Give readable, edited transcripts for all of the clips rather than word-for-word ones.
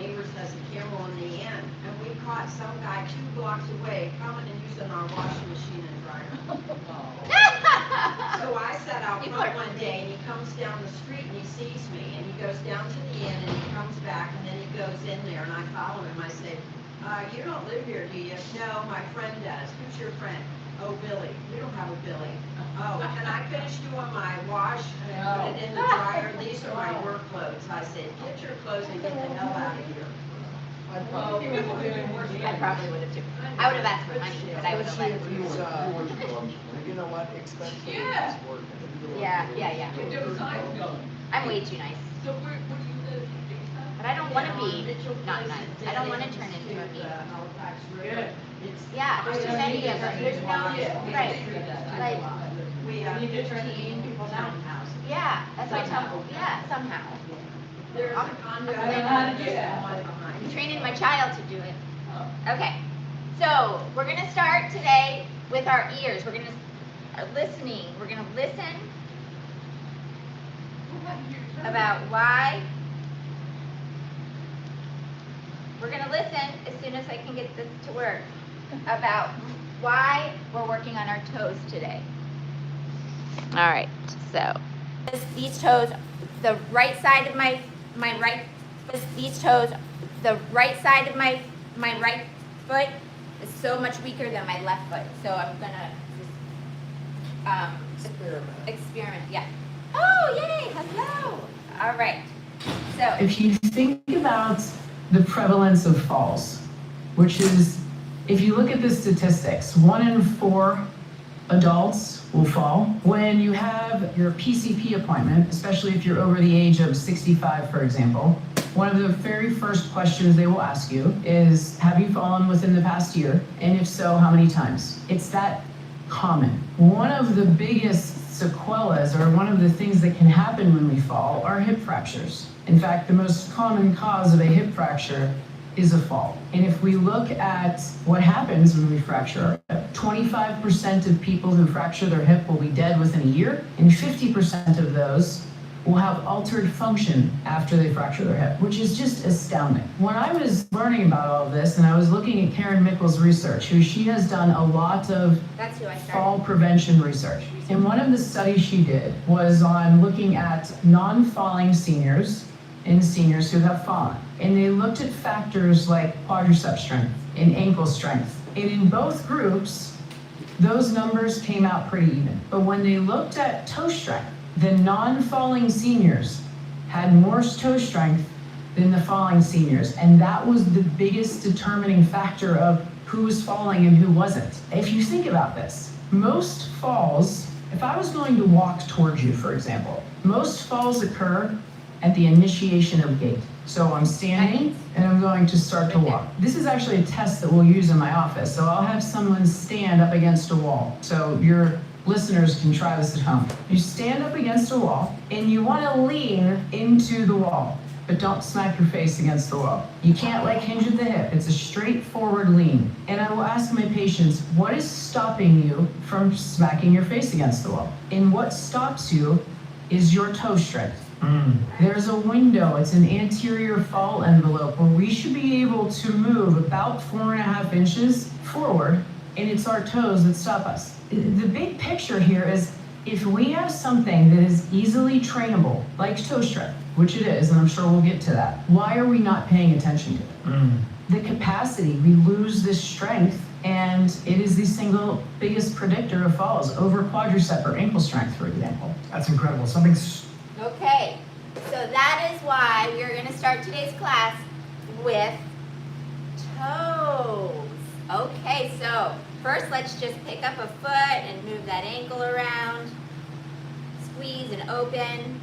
neighbors has a camera on the end, and we caught some guy 2 blocks away coming and using our washing machine and dryer. So I sat out front one day, and he comes down the street and he sees me, and he goes down to the end and he comes back, and then he goes in there, and I follow him. I say, you don't live here, do you? No, my friend does. Who's your friend? Oh, Billy. We don't have a Billy. Oh, can I finish doing my wash and put it in the dryer? These are my work clothes. I said, get your clothes and get the hell out of here. I probably would have too. I would have asked for money, but I would have let him. You know what, expensive Yeah. is working. Yeah. There was eyes going. I'm way too nice. So where do you live? But I don't want to be not nice. I don't want to turn into a mean. Good. Yeah, there's too many of them. There's no, right. Like, We have 15 townhouses. yeah, that's why I tell them, yeah, somehow. There's a condo. I don't know how to do that. One behind. I'm training my child to do it. Okay, so we're going to start today with our ears. We're going to listening. We're going to listen about why. We're going to listen as soon as I can get this to work about why we're working on our toes today. All right, so these toes, the right side of my right, these toes, the right side of my right foot is so much weaker than my left foot. So I'm gonna just experiment. Yeah. Oh, yay! Hello. All right. So If you think about the prevalence of falls, which is, if you look at the statistics, 1 in 4 adults will fall. When you have your PCP appointment, especially if you're over the age of 65, for example, one of the very first questions they will ask you is, have you fallen within the past year? And if so, how many times? It's that common. One of the biggest sequelas, or one of the things that can happen when we fall, are hip fractures. In fact, the most common cause of a hip fracture is a fall. And if we look at what happens when we fracture our hip, 25% of people who fracture their hip will be dead within a year, and 50% of those will have altered function after they fracture their hip, which is just astounding. When I was learning about all of this, and I was looking at Karen Mickle's research, she has done a lot of that's who I started. fall prevention research. And one of the studies she did was on looking at non-falling seniors and seniors who have fallen. And they looked at factors like quadricep strength and ankle strength. And in both groups, those numbers came out pretty even. But when they looked at toe strength, the non-falling seniors had more toe strength than the falling seniors. And that was the biggest determining factor of who was falling and who wasn't. If you think about this, most falls, if I was going to walk towards you, for example, most falls occur at the initiation of gait. So I'm standing and I'm going to start to walk. This is actually a test that we'll use in my office. So I'll have someone stand up against a wall. So your listeners can try this at home. You stand up against a wall and you want to lean into the wall, but don't smack your face against the wall. You can't like hinge at the hip. It's a straightforward lean. And I will ask my patients, what is stopping you from smacking your face against the wall? And what stops you is your toe strength. There's a window, it's an anterior fall envelope where we should be able to move about 4.5 inches forward, and it's our toes that stop us. The big picture here is if we have something that is easily trainable, like toe strength, which it is, and I'm sure we'll get to that, why are we not paying attention to it? The capacity, we lose this strength, and it is the single biggest predictor of falls over quadricep or ankle strength, for example. That's incredible. Okay, so that is why we are going to start today's class with toes. Okay, so first let's just pick up a foot and move that ankle around. Squeeze and open.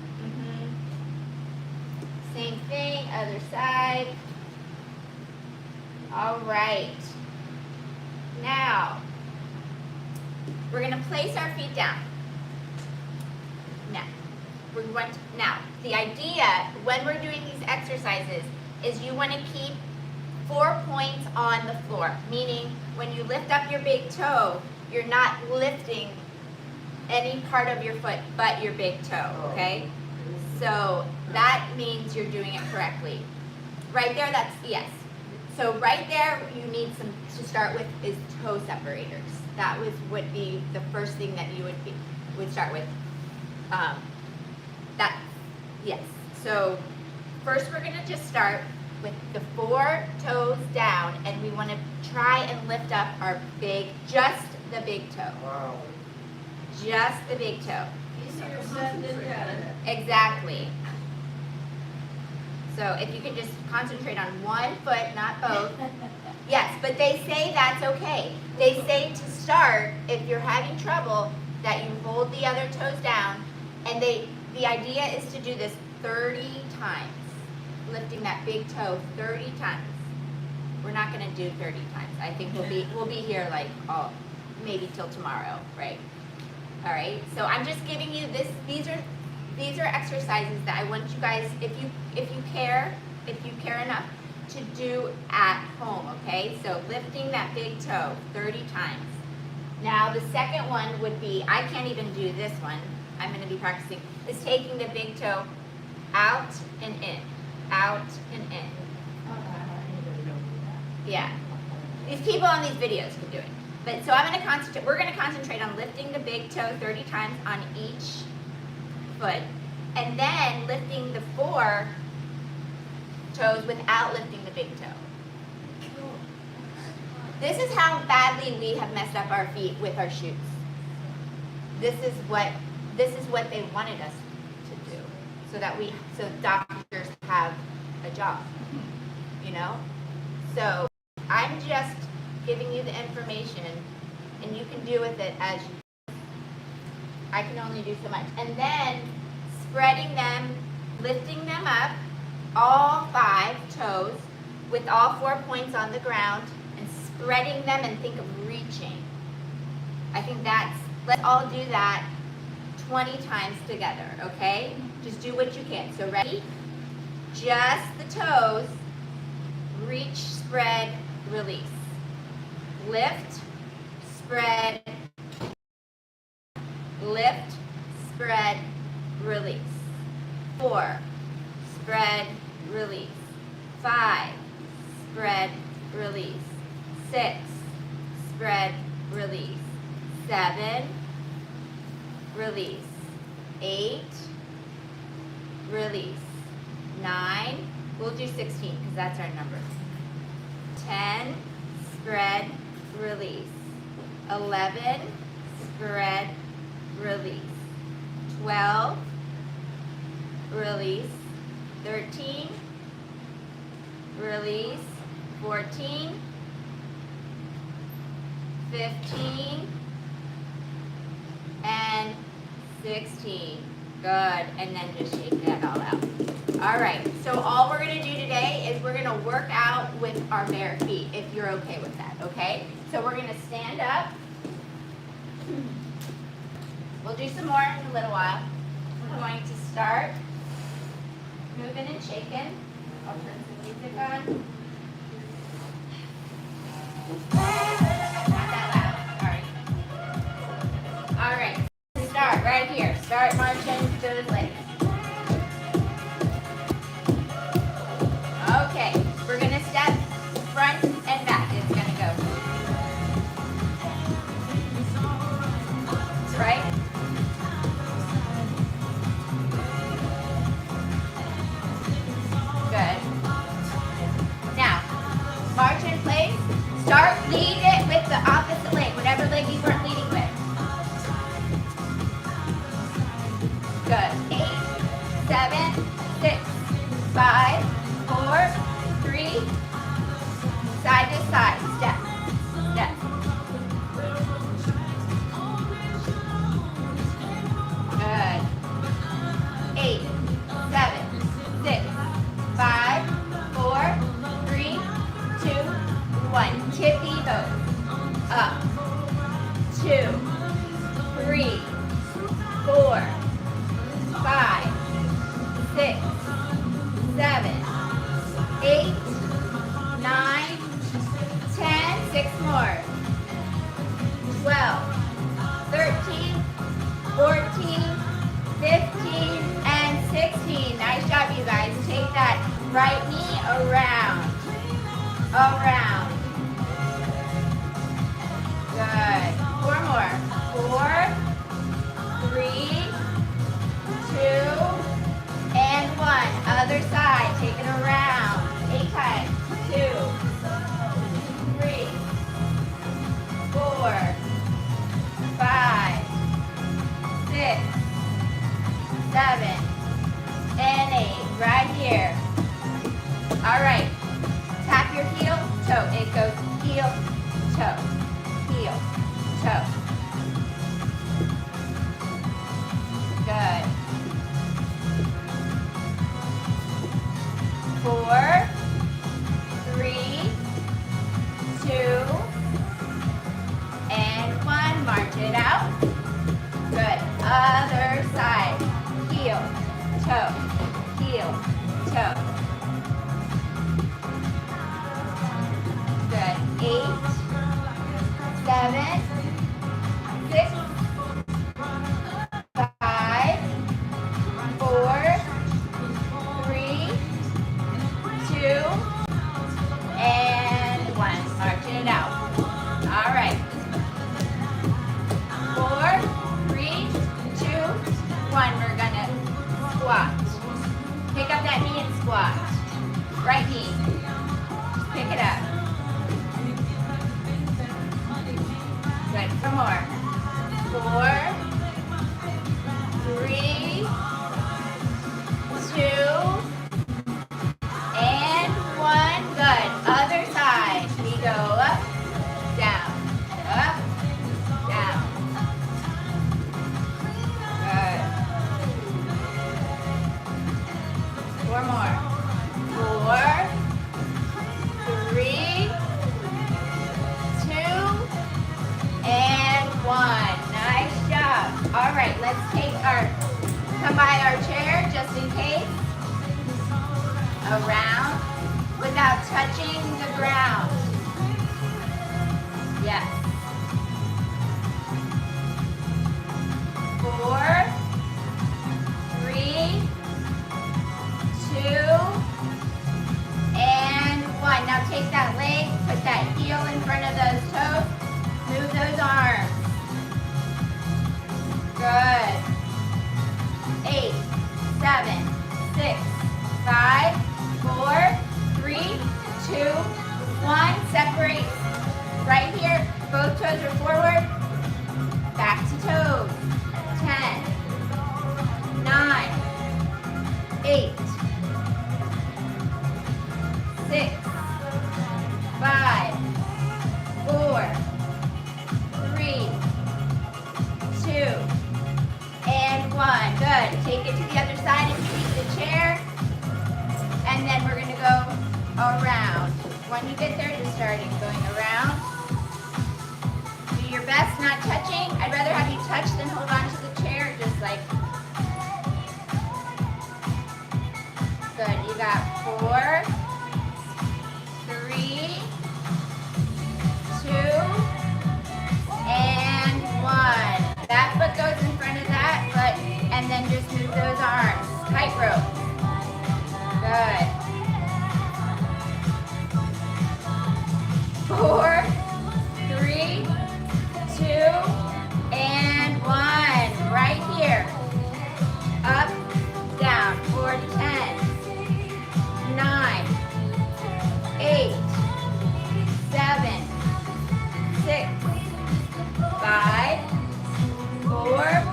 Same thing, other side. All right. Now, we're going to place our feet down. Now, the idea when we're doing these exercises is you want to keep 4 points on the floor, meaning when you lift up your big toe, you're not lifting any part of your foot but your big toe, okay? So that means you're doing it correctly. right there, that's, yes. So right there, you need some, to start with is toe separators. That would be the first thing that you would start with. That, yes. So first we're gonna just start with the 4 toes down, and we wanna try and lift up our just the big toe. Wow. Just the big toe. Easier said than done. Exactly. So if you can just concentrate on one foot, not both. Yes, but they say that's okay. They say to start, if you're having trouble, that you hold the other toes down, and the idea is to do this 30 times, lifting that big toe 30 times. We're not gonna do 30 times. I think we'll be here like maybe till tomorrow, right? All right. So I'm just giving you this. These are exercises that I want you guys, if you care enough, to do at home. Okay. So lifting that big toe 30 times. Now the second one would be, I can't even do this one. I'm going to be practicing. Is taking the big toe out and in, out and in. Yeah. These people on these videos can do it. But so we're going to concentrate on lifting the big toe 30 times on each foot, and then lifting the 4 toes without lifting the big toe. This is how badly we have messed up our feet with our shoes. This is what they wanted us to do, so doctors have a job, you know? So I'm just giving you the information, and you can do with it as you. I can only do so much. And then spreading them, lifting them up, all 5 toes, with all 4 points on the ground, and spreading them, and think of reaching. I think let's all do that 20 times together, okay? Just do what you can. So ready? Just the toes, reach, spread, release. Lift, spread, lift, spread, release. 4, spread, release. 5, spread, release. 6, spread, release. 7, release. 8, release. 9, we'll do 16 because that's our number. 10, spread, release. 11, spread, release. 12, release. 13, release. 14, 15, and 16. Good, and then just shake that all out. All right, so all we're gonna do today is we're gonna work out with our bare feet, if you're okay with that, okay? So we're gonna stand up. We'll do some more in a little while. We're going to start moving and shaking. I'll turn some music on. Not that loud, sorry. All right, start right here. Start marching those legs. Okay, we're gonna step front and back. It's gonna go. Right? Good. Now, march in place. Start, lead it with the opposite leg, whatever leg you weren't leading with. Good. 8, 7, 6, 5, 4, 3, side to side, step, step. Good. 8, 7, 6, 5, 4, 3, 2, 1. Tippy toes. Up. 2, 3, 4, 5, 6, 7, 8, 9, 10, 6 more. 12, 13, 14, 15, and 16. Nice job, you guys. Take that right knee around, around. Good. 4 more. 4, 3, 2, and 1. Other side. Take it around. 8 times. 2, 3, 4, 5, 6, 7, and 8. Right here. All right. Tap your heel, toe. It goes heel, toe, heel, toe. Good. 4, 3, 2, and 1. March it out. Good. Other side. Heel, toe, heel, toe. Good. 8, 7, 6, 5, 4, 3, 2, and 1. Marching it out. All right. 4, 3, 2, 1. We're gonna squat. Pick up that knee and squat. Right knee. Pick it up. Good. Some more. 4, 3, 2, and 1. Good. Other side. We go up, down, down. Good. 4 more. 4, 3, 2, and 1. Nice job. All right, let's come by our chair just in case. Around without touching the ground. Yes. 4, 3, 2, and 1. Now take that leg, put that heel in front of those toes, move those arms. Good. 8, 7, 6, 5, 4, 3, 2, 1. Separate. Right here, both toes are forward. Back to toes. 10, 9, 8, 6, 5, 4, 3, 2, and 1. Good. Take it to the other side and keep the chair. And then we're going to go around. When you get there, just starting going around. Do your best not touching. I'd rather have you touch than hold on to the chair, just like. Good. You got 4, 3, 2, and 1. That foot goes in front of that foot, and then just move those arms. Tightrope. Good. 4, 3, 2, and 1. Right here. Up, down. 4 to 10. 9, 8, 7, 6, 5, 4,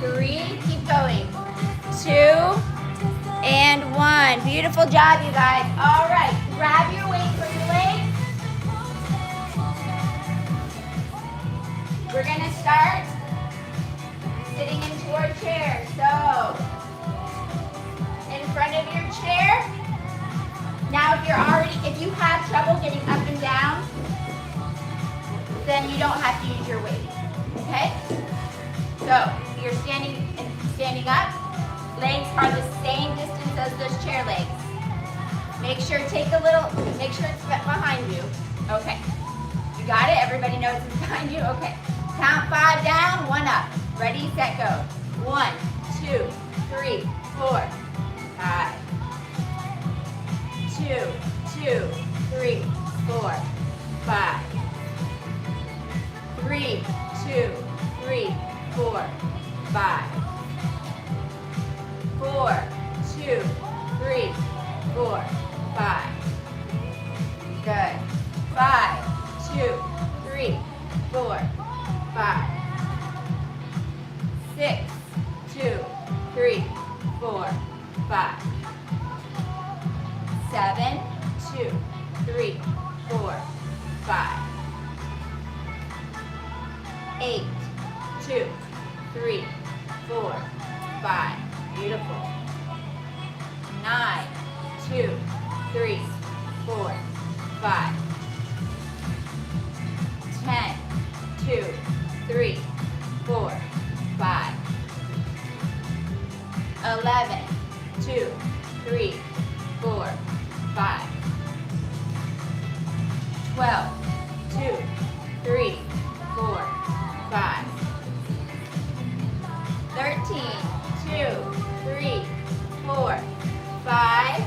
3. Keep going. 2, and 1. Beautiful job, you guys. All right. Grab your weight for your legs. We're going to start sitting into our chair. So, in front of your chair. Now, if you have trouble getting up and down, then you don't have to use your weight. Okay? So, you're standing up. Legs are the same distance as those chair legs. Make sure it's behind you. Okay. You got it? Everybody knows it's behind you? Okay. Count 5 down, 1 up. Ready, set, go. 1, 2, 3, 4, 5, 2, 2, 3, 4, 5. 3, 2, 3, 4, 5. 4, 2, 3, 4, 5. Good. 5, 2, 3, 4, 5. 6, 2, 3, 4, 5. 7, 2, 3, 4, 5. 8, 2, 3, 4, 5. Beautiful. 9, 2, 3, 4, 5. 10, 2, 3, 4, 5. 11, 2, 3, 4, 5. 12, 2, 3, 4, 5. 13, 2, 3, 4, 5.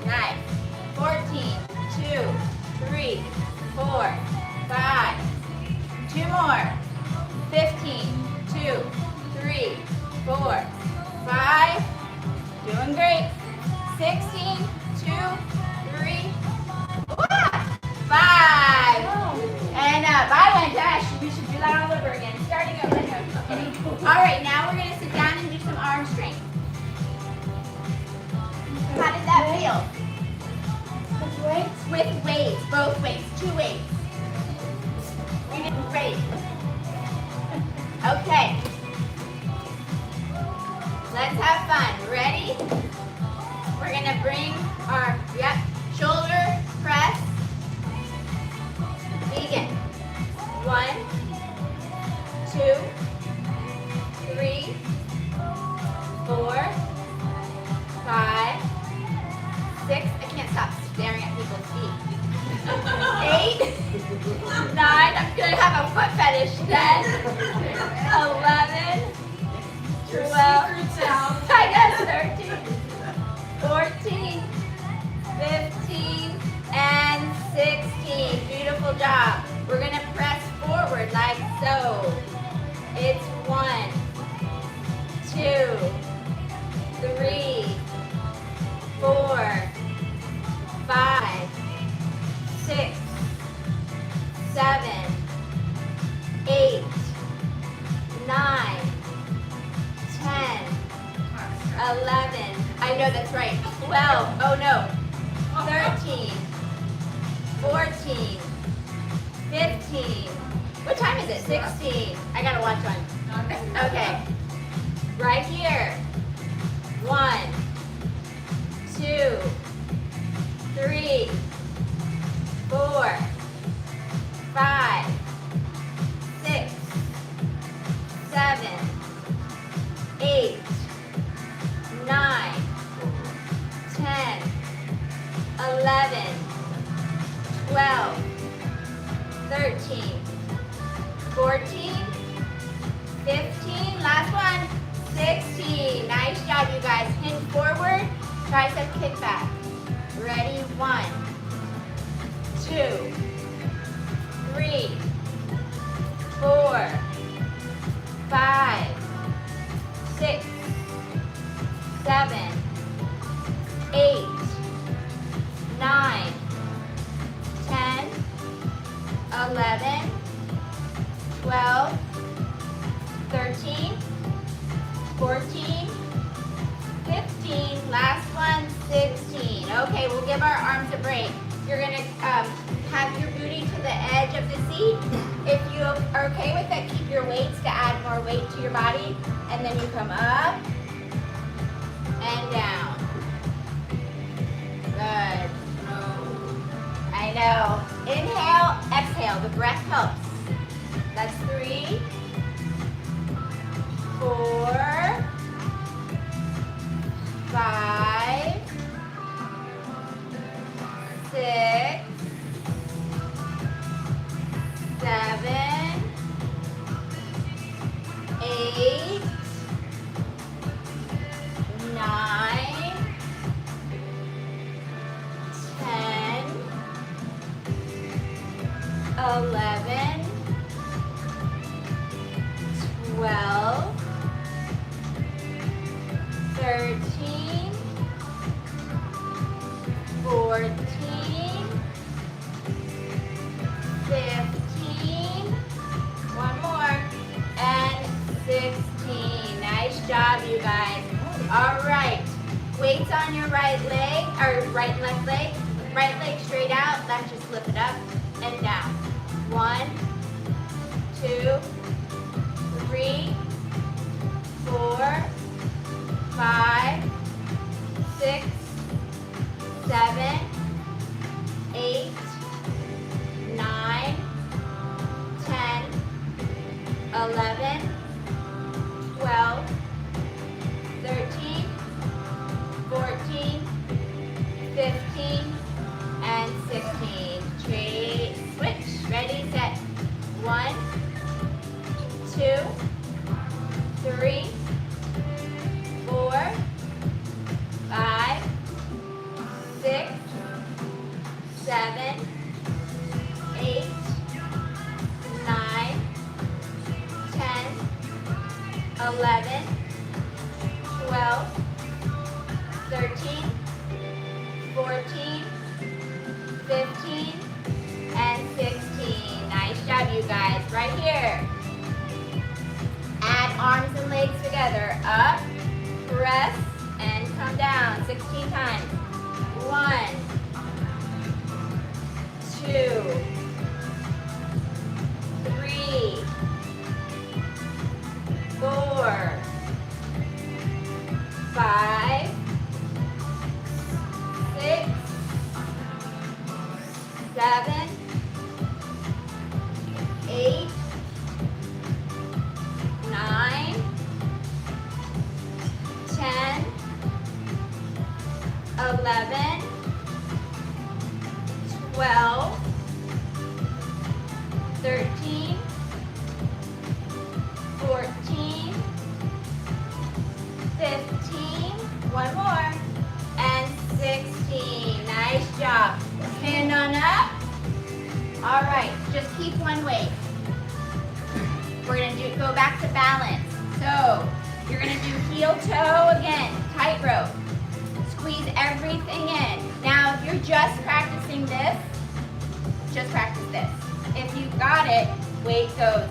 Nice. 14, 2, 3, 4, 5. 2 more. 15, 2, 3, 4, 5. Doing great. 16, 2, 3, 5. And bye, one dash. We should do that all over again. Starting over. All right, now we're going to sit down and do some arm strength. How did that feel? With weights? With weights, both weights, 2 weights. You did great. Okay. Let's have fun. Ready? We're going to bring our, shoulder press. Begin. 1, 2, 3, 4, 5, 6. I can't stop staring at people's feet. 8, 9. I'm gonna have a foot fetish. 10, 11, 12. I guess 13, 14, 15, and 16. Beautiful job. We're gonna press forward like so. It's 1, 2, 3, 4, 5, 6, 7, 8, 9, 10, 11. I know that's right. 12. Oh no. 13, 14, 15. What time is it? 16. I gotta watch one. Okay. Right here. 1, 2, 3, 4, 5, 6, 7, 8, 9, 10, 11, 12, 13, 14, 15, last one, 16. Nice job, you guys. Hinge forward, tricep kick back. Ready? 1, 2, 3, 4, 5, 6, 7, 8, 9, 10, 11, 12, 13, 14, 15, last one, 16. Okay, we'll give our arms a break. You're gonna have your booty to the edge of the seat. If you are okay with that, keep your weights to add more weight to your body. And then you come up and down. Good. I know. Inhale, exhale. The breath helps. That's 3, 4, 5, 6, 7, 8, 9, 11, 12, 13, 14, 15, one more, and 16. Nice job, you guys. All right, weights on your right leg, or right and left leg. Right leg straight out, left just flip it up and down. 1, 2, 3, 4, 5, 6, 7, 8, 9, 10, 11, 12, 13, 14, 15, and 16. Trade, switch, ready, set. 1, 2, 3, 4, 5, 6, 7, 8, 9, 10, 11, 12, 13, 14, 15, and 16. Nice job, you guys. Right here. Add arms and legs together. Up, press, and come down 16 times. 1, 2, 3, 4, 5, 6, 7, 8, 9, 10, 11, 12, 13, 14, 15, one more, and 16. Nice job. Stand on up. All right, just keep one weight. We're gonna go back to balance. So you're gonna do heel toe again, tightrope. Squeeze everything in. Now, if you're just practicing this, just practice this. If you got it, weight goes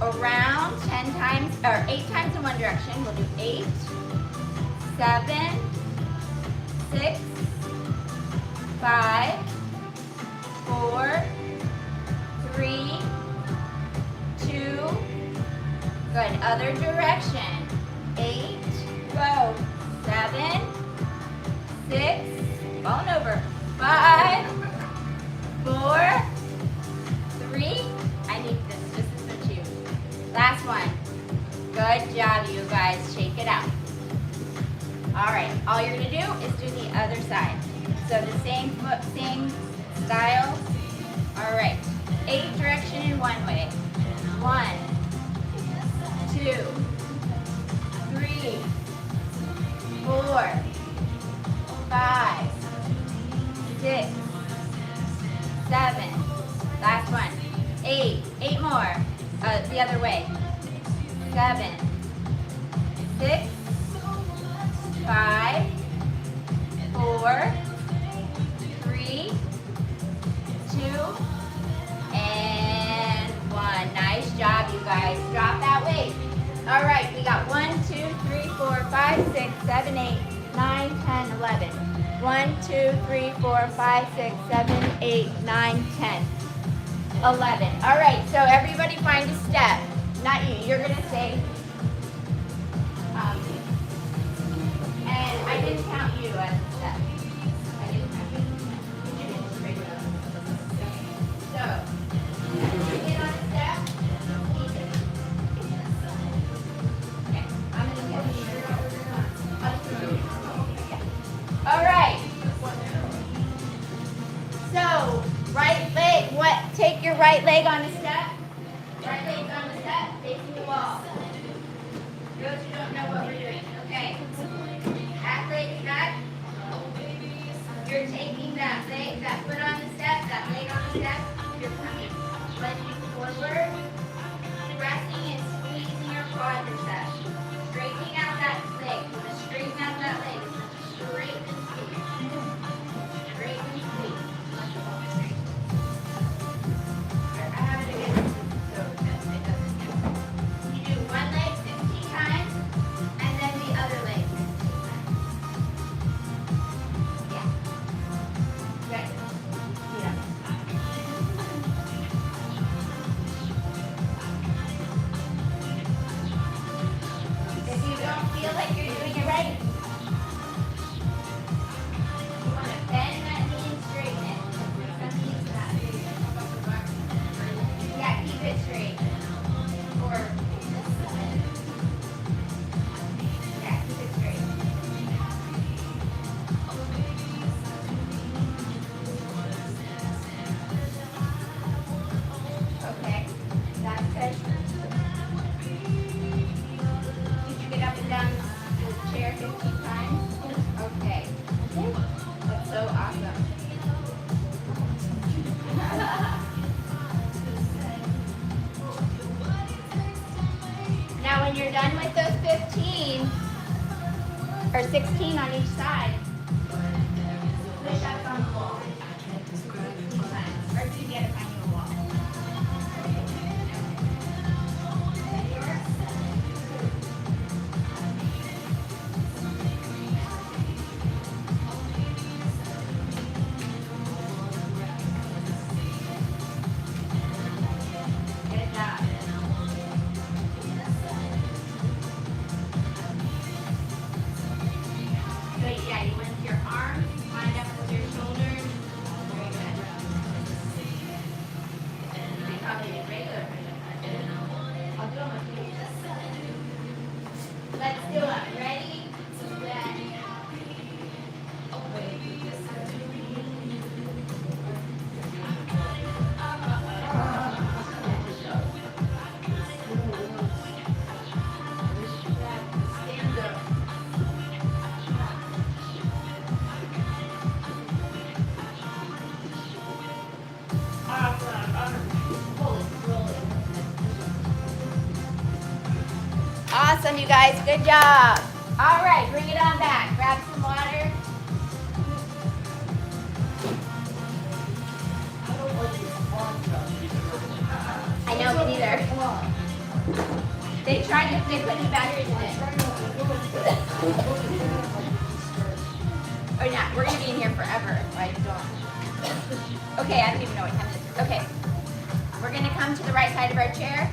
around 10 times, or 8 times in one direction. We'll do 8, 7, 6, 5, 4, 3, 2, good, other direction. 8, go, 7, 6, falling over, 5, 4, 3, I need this just for 2. Last one. Good job, you guys. Shake it out. All right, all you're gonna do is do the other side. So the same foot, same style. All right, 8 direction in one way. 1, 2, 3, 4, 5, 6, 7. Last one. 8. 8 more. The other way. 7, 6, 5, 4, 3, 2, and 1. Nice job, you guys. Drop that weight. All right, we got 1, 2, 3, 4, 5, 6, 7, 8, 9, 10, 11. 1, 2, 3, 4, 5, 6, 7, 8, 9, 10, 11. All right, so everybody find a step. Not you. You're going to say, and I didn't count you as a step. I didn't count you. You didn't straight up. So, get on a step. Keep it. Okay, I'm going to get you. All right. So, right leg, take your right leg on a step. Right leg's on the step, facing the wall. Those who don't know what we're doing, okay? Half leg back. You're taking that leg, that foot on the step, that leg on the step. You're coming lunging forward, pressing and squeezing your quadriceps. Straightening out that leg. You're gonna straighten out that leg. Straight and squeeze. Straight and squeeze. I have to get this so that it doesn't get. You do one leg 16 times, and then the other leg 16 times. Yeah. Good. Yeah. If you don't feel like you're doing it right, you want to bend that knee and straighten it. Some knees not. Yeah, keep it straight. Or yeah, keep it straight. Okay, that's good. Did you get up and down the chair 15 times? Okay. That's so awesome. Now when you're done with those 15, or 16 on each side, push ups on the wall. Or do you get to find you a wall? Good job. So yeah, you lift your arms, line up with your shoulders. Very good. You probably do regular push-ups. I'll do them with you. Let's do it. Ready? Set. Stand up. Awesome, you guys. Good job. All right, bring it on back. Grab some water. I know, me neither. They put new batteries in it. Or not, we're gonna be in here forever, right? Okay, I don't even know what time it is. Okay. We're gonna come to the right side of our chair.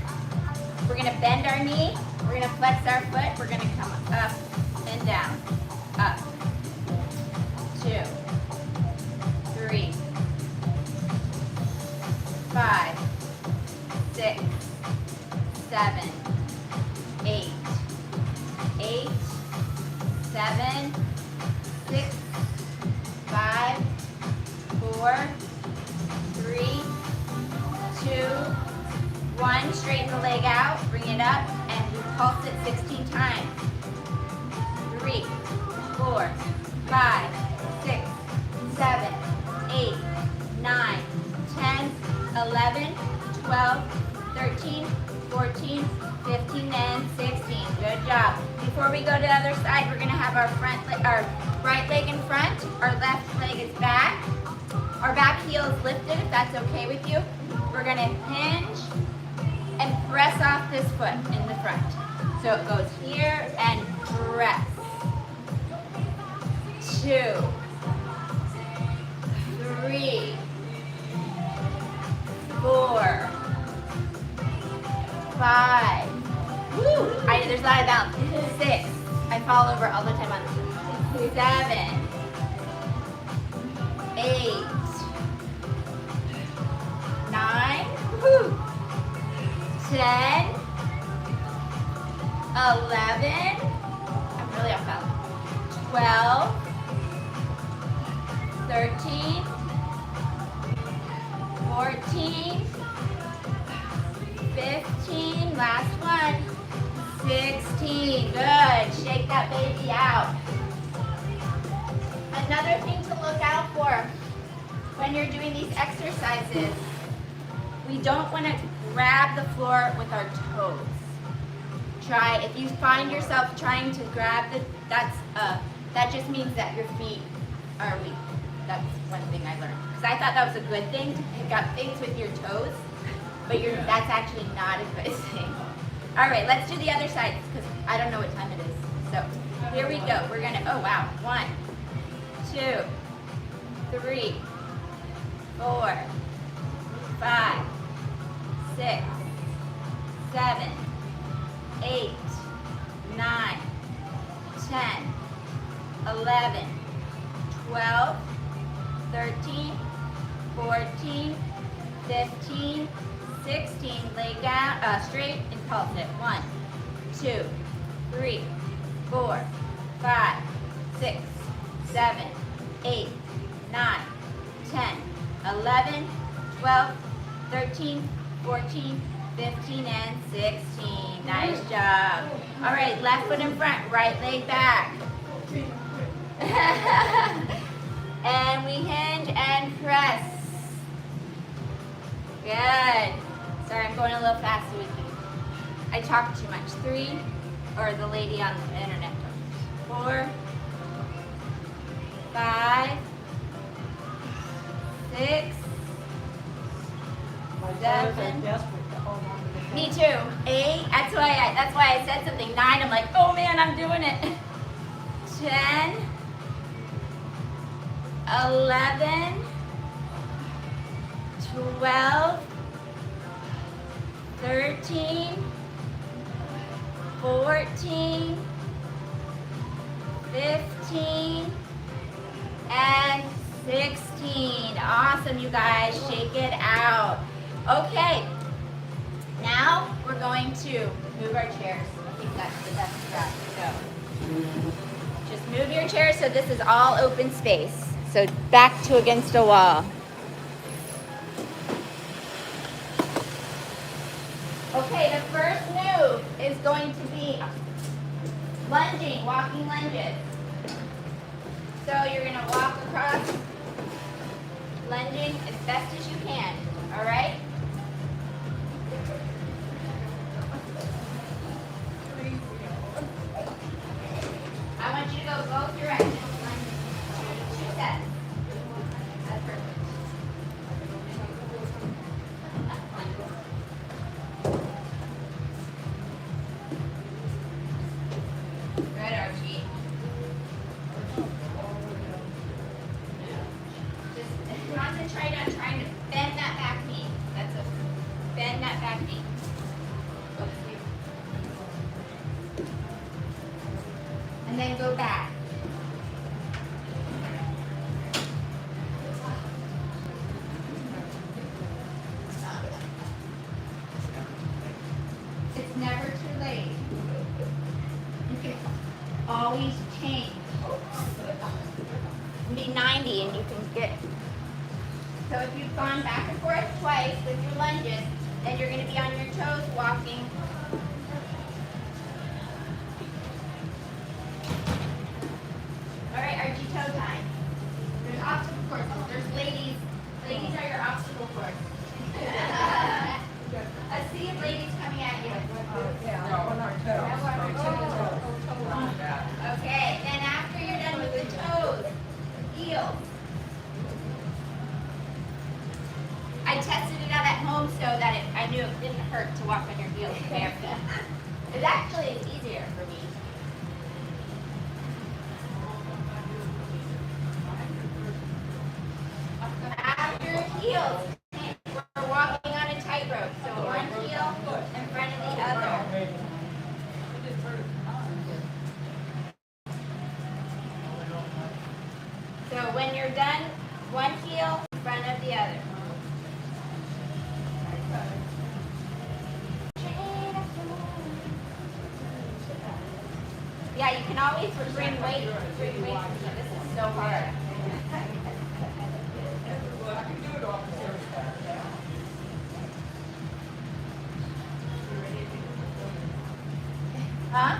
We're gonna bend our knee. We're gonna flex our foot. We're gonna come up and down. Up. 2, 3, 5, 6, 7, 8. 8, 7, 6, 5, 4, 3, 2, 1. Straighten the leg out, bring it up, and we pulse it 16 times. 3, 4, 5, 6, 7, 8, 9, 10, 11, 12, 13, 14, 15, and 16. Good job. Before we go to the other side, we're gonna have our right leg in front, our left leg is back. Our back heel is lifted, if that's okay with you. We're gonna hinge and press off this foot in the front. So it goes here and press. 2, 3, 4, 5. Woo! There's a lot of balance. 6. I fall over all the time on this. 7, 8, 9. Woo! 10, 11. I'm really off balance. 12, 13, 14, 15, last one, 16, good, shake that baby out. Another thing to look out for when you're doing these exercises, we don't want to grab the floor with our toes. Try, if you find yourself trying to grab that just means that your feet are weak. That's one thing I learned. Because I thought that was a good thing to pick up things with your toes, but that's actually not a good thing. All right, let's do the other side because I don't know what time it is. So here we go. We're gonna, oh wow, 1, 2, 3, 4, 5, 6, 7, 8, 9, 10, 11, 12, 13, 14, 15, 16, lay down, straight and pulse it. 1, 2, 3, 4, 5, 6, 7, 8, 9, 10, 11, 12, 13, 14, 15, and 16. Nice job. All right, left foot in front, right leg back. And we hinge and press. Good. Sorry, I'm going a little fast with you. I talk too much. 3, or the lady on the internet. 4, 5, 6, 7. Me too. 8. That's why I said something. 9. I'm like, oh man, I'm doing it. 10, 11, 12, 13, 14, 15, and 16. Awesome, you guys. Shake it out. Okay. Now we're going to move our chairs. I think that's the best spot to go. Just move your chair so this is all open space. So back to against a wall. Okay, the first move is going to be lunging, walking lunges. So you're going to walk across, lunging as best as you can, all right? I want you to go both directions. 2 sets. That's perfect. Good, Archie. Just concentrate on trying to bend that back knee. That's it. Bend that back knee. And then go back. It's never too late. You can always change. Be 90 and you can get. So if you've gone back and forth twice with your lunges, then you're going to be on your toes walking. All right, Archie, toe time. There's obstacle courses. There's ladies. Ladies are your obstacle course. A sea of ladies coming at you. Okay, then after you're done with the toes, heels. I tested it out at home so that I knew it didn't hurt to walk on your heels barefoot. It actually is easier for me. After heels, we're walking on a tightrope. So one heel in front of the other. So when you're done, one heel in front of the other. Yeah, you can always bring weight. This is so hard. Huh?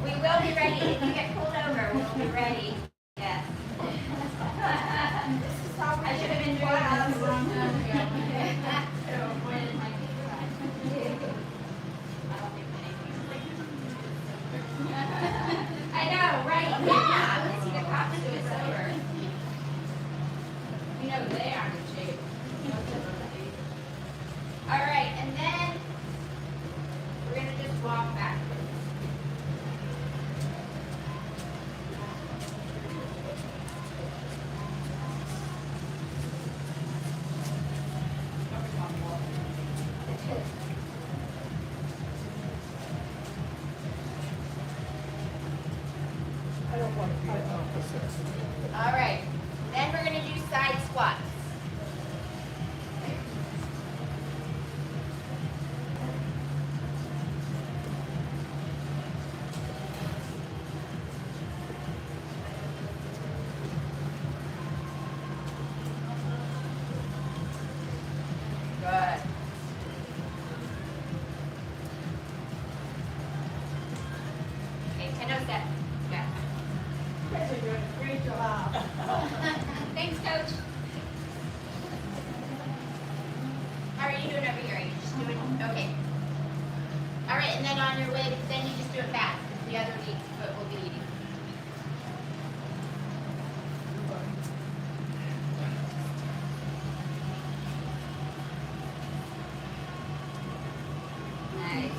We will be ready. If you get pulled over, we'll be ready. Yes. I should have been doing this a long time ago. I know, right? Yeah, I want to see the cops do it sober. You know they aren't in shape. All right, and then we're gonna just walk backwards. All right, then we're gonna do side squats. Good. Okay, 10 step. Yeah. Great job. Thanks, coach. How are you doing over here? Are you just doing, okay. All right, and then on your way, then you just do it fast. The other foot will be eating. Nice.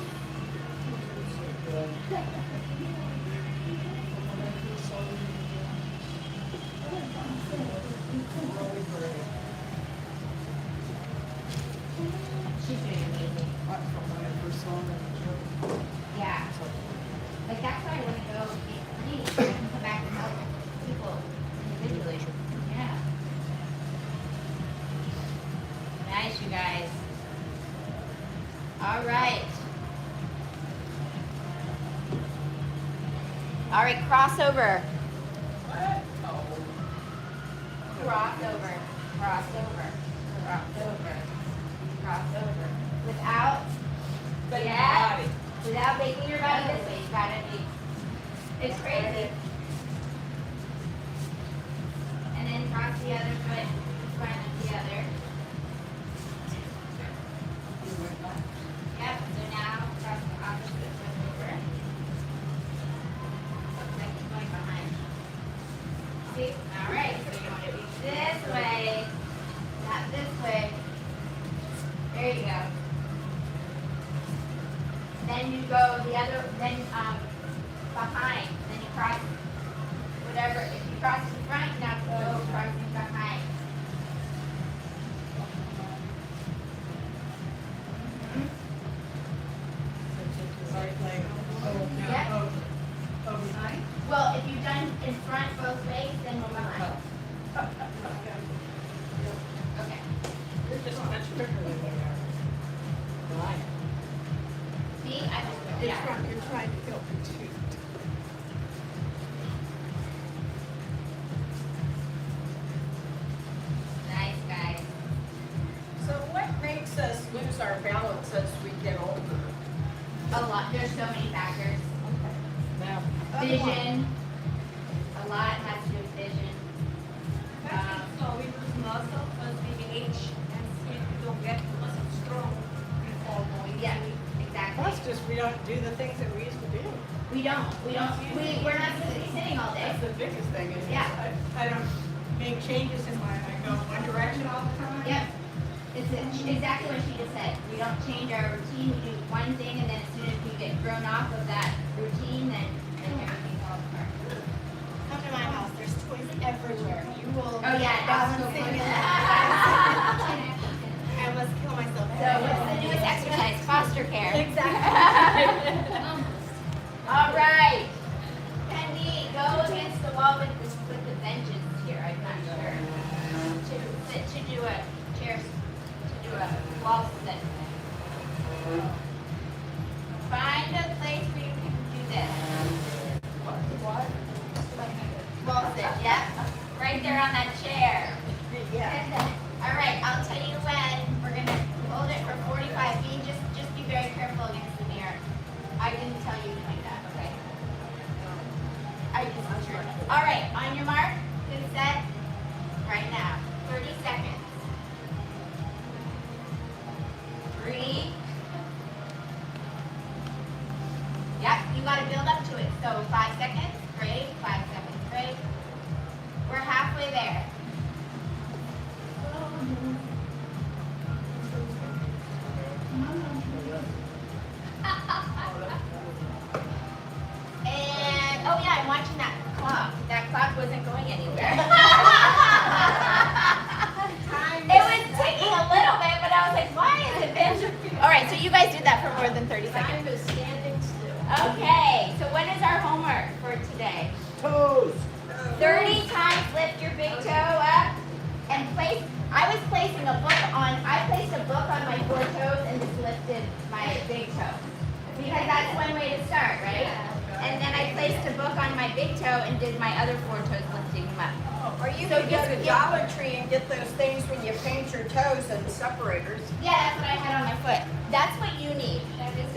Yeah. Like that's why I want to go get clean. I can come back and help people individually. Yeah. Nice, you guys. All right. All right, crossover. Crossover. Crossover. Crossover. Crossover. Without. Without making your body this way, you gotta be. It's crazy. And then cross the other foot in front of the other. Yep, so now cross the opposite foot over. Looks like you're going behind. See? Alright, so you want to be this way, not this way. There you go. Then you go the other, then behind, then you cross whatever. If you cross in front, now go crossing behind. Yep. Well, if you've done in front both ways, then go behind. Okay. You're just much quicker than they are. See, I just, yeah. You're trying to feel petite. Nice, guys. So what makes us lose our balance as we get older? A lot, there's so many factors. Now, Vision, a lot has to do with vision. So we lose muscle as we age and we don't get the muscle strong before going. Yeah, exactly. That's just, we don't do the things that we used to do. We're not sitting all day. That's the biggest thing is, Yeah. I don't make changes in my, I go one direction all the time. Yep. Exactly what she just said. We don't change our routine. We do one thing, and then as soon as we get thrown off of that routine, then everything falls apart. Come to my house, there's toys everywhere. You will. Oh yeah, that's so balancing funny. I must kill myself. So what's the newest exercise? Foster care. Exactly. All right. Can we go against the wall with the benches here? I'm not sure. To do a chair, to do a wall sit. Find a place where you can do this. Wall sit, yeah. Right there on that chair. All right, I'll tell you when. We're gonna hold it for 45 feet. Just be very careful against the mirror. I didn't tell you to do that, okay? I just sure. All right, on your mark, get set. Right now. there. And, oh yeah, I'm watching that clock. That clock wasn't going anywhere. It was ticking a little bit, but I was like, why is it been? All right, so you guys did that for more than 30 seconds. Time is standing still. Okay, so what is our homework for today? Toes. 30 times lift your big toe up and place. I placed a book on my 4 toes and just lifted my big toe. Because that's one way to start, right? And then I placed a book on my big toe and did my other 4 toes lifting them up. Or you So could go just to get- Dollar Tree and get those things when you paint your toes and separators. Yeah, that's what I had on my foot. That's what you need.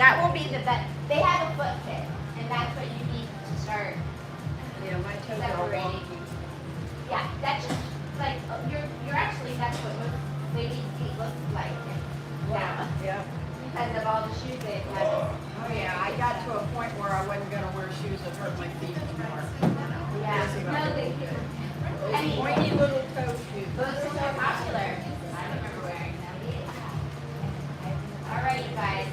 That will be the best. They have a foot fit, and that's what you need to start. Yeah, my toes are all Separating. wonky. Yeah, that's just like you're actually that's what most ladies' feet look like. Yeah, Yeah. because of all the shoes they have. Oh, yeah, I got to a point where I wasn't gonna wear shoes that hurt my feet anymore. Yeah. No, they. I mean, Pointy little toe shoes. those are so popular. I remember wearing them. All right, you guys.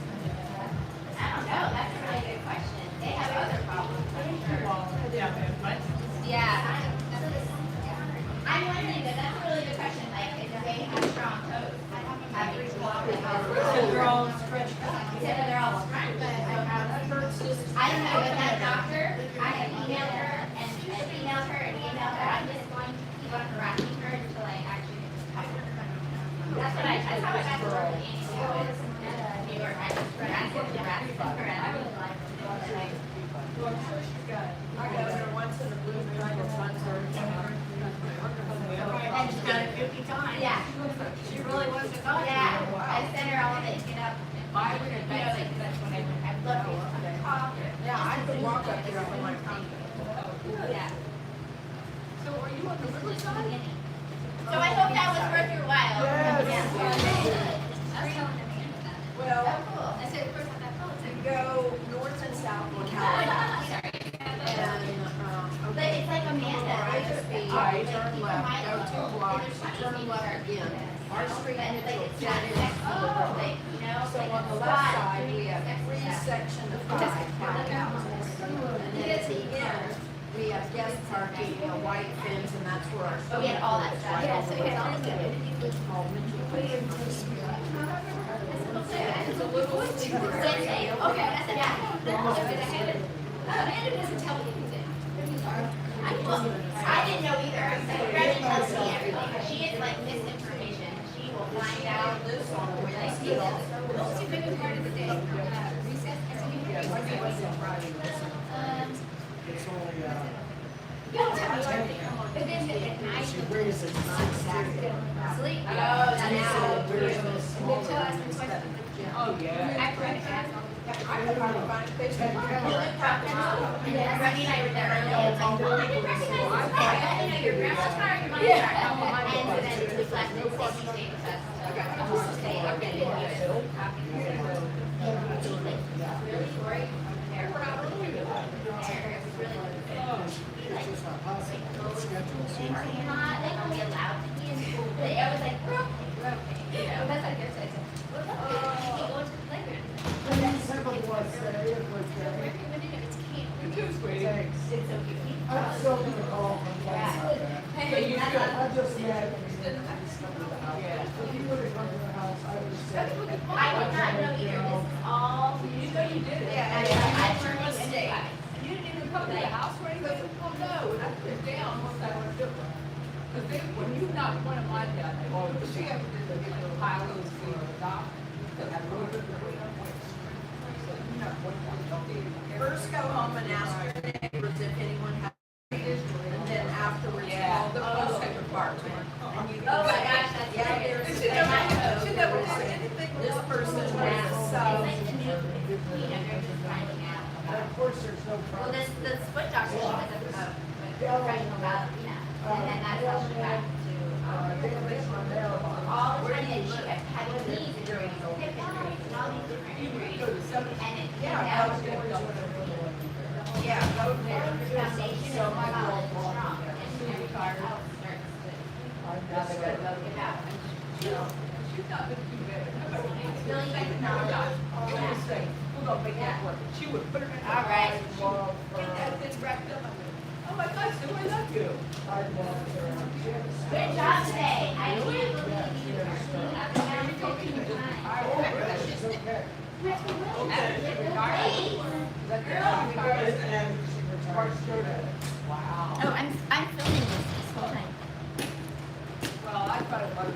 I don't know. That's a really good question. They have other problems, I'm sure. Yeah. I'm wondering, but that's a really good question. Like, if they have strong toes, They're all stretched out. they're all strong. I don't know, but that doctor, I have emailed her and emailed her and emailed her. I'm just going to keep on harassing her until I actually get this covered. That's how I got to work with Annie Sue is New York. I just harassing her and I really like her. I got her once in a blue dragon concert. And she done it 50 times. Yeah. She really wasn't going. Yeah, I sent her all the get up. Why would it be like that's when I love you on the top. Yeah, I could walk up there on my tongue. Yeah. So are you on the little side? So I hope that was worth your while. Yes. Well, Oh, cool. I said, first time I felt to it. go north and south on California. And, But it's like Amanda. right to be, turn left, go 2 blocks, turn left again. Our street But like is it's not next to the like, you know, So like on the a left spot. side, we have 3 sections of 5 houses. And then at the end, we have guest parking, a white fence, and that's where our. Oh, we had all that stuff. Yeah, so we had all that. It's called Mitchell Place. It's a little sleeper Same area. thing. Okay, that's it. Yeah. Amanda doesn't tell me anything. I didn't know either. I said, Brenda tells me everything. She is like misinformation. She will find out. This on Wednesday also. What's your favorite part of the day? Recess? I said, you I can think recess. it's on Friday, it's only, You don't tell me everything. But then at night, she weighs it 960. sleep. Oh, that's So how. there's those small They'll tell us ones twice that- a week. Oh, yeah. After I ask, I could hardly find a place to park. Remy and I were there early. I was like, oh, I didn't recognize this car. I didn't know your grandma's car or your mom's car. And so then we left and Stacy stayed with us. So stay up and did really great. There. It was really good. It's just not possible. It's scheduled, so They cannot, they don't be allowed to be in school. I was like, we're okay. You know, that's like your size. We're okay. You can go to the playground. Simple was, it was, thanks. It's so cute. I'm still gonna call from place like that. Hey, I'm just mad when he didn't come to the house. If he would've come to the house, I would've said. I would not know either. This is all. You know you did it. Yeah, I've learned a mistake. You didn't even come to the house or anything? Oh, no, and I put it down once I went to it. Because they, when you knocked one of mine down, they, oh, she ever did the little high lows for the dock. Because I wrote it the way I went. So you know, what you First go home and ask your neighbors if anyone has issues, and then afterwards call the roadside department. And you Oh my can gosh, that's say, yeah, great. there's She never did anything. This person was a It's sub. like the new, they're just finding out. And of course, there's no Well, problem. this foot doctor, she was a professional ballerina. And then that's how she got to, Database on there. all the time that she had knee injuries, hip injuries, and all these different injuries. And it came Yeah, down I was to going to. her. Yeah, go foundation is So my solid girl and brought strong, me there. and when the house starts to, Now they gotta go give out. She's not been too bad. Really good knowledge. We're gonna say, we're gonna make that work. She would put her in. All right. Get that thing wrapped up. I went, oh my gosh, Sue, I love you. Good job today. I can't believe you are cleaning up the house 15 times. It's okay. Wow. Oh, I'm filming this whole time. Well, I thought it was